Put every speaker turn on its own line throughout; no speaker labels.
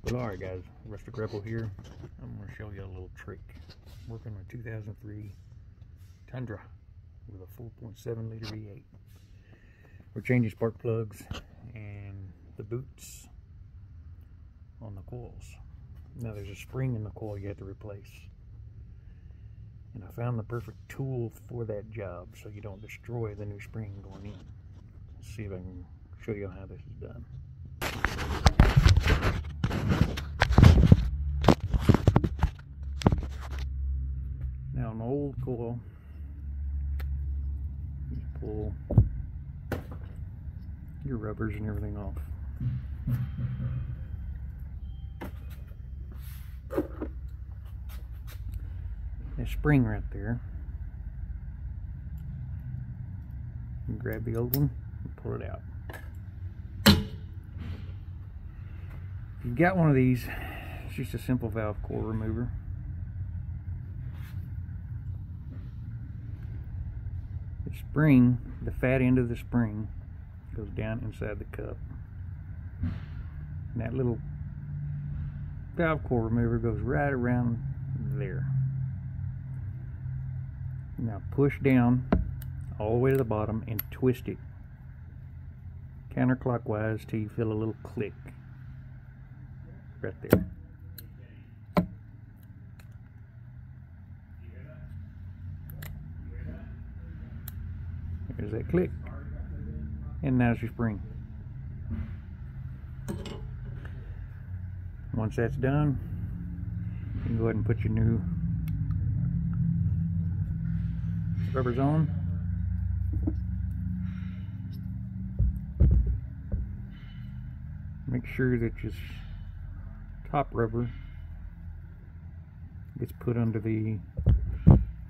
Well, alright guys, Rustic Rebel here. I'm going to show you a little trick. Working on a 2003 Tundra with a 4.7 liter V8. We're changing spark plugs and the boots on the coils. Now there's a spring in the coil you have to replace. And I found the perfect tool for that job so you don't destroy the new spring going in. Let's see if I can show you how this is done. Now an old coil, you pull your rubbers and everything off. That spring right there, you grab the old one and pull it out. If you've got one of these, it's just a simple valve core remover. The spring, the fat end of the spring, goes down inside the cup. And that little valve core remover goes right around there. Now push down all the way to the bottom and twist it counterclockwise till you feel a little click right there. There's that click, and now's your spring. Once that's done, you can go ahead and put your new rubbers on. Make sure that your top rubber gets put under the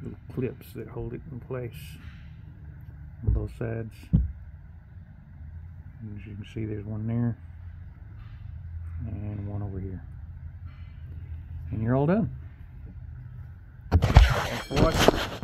little clips that hold it in place on both sides. As you can see, there's one there and one over here, and you're all done. Thanks for watching.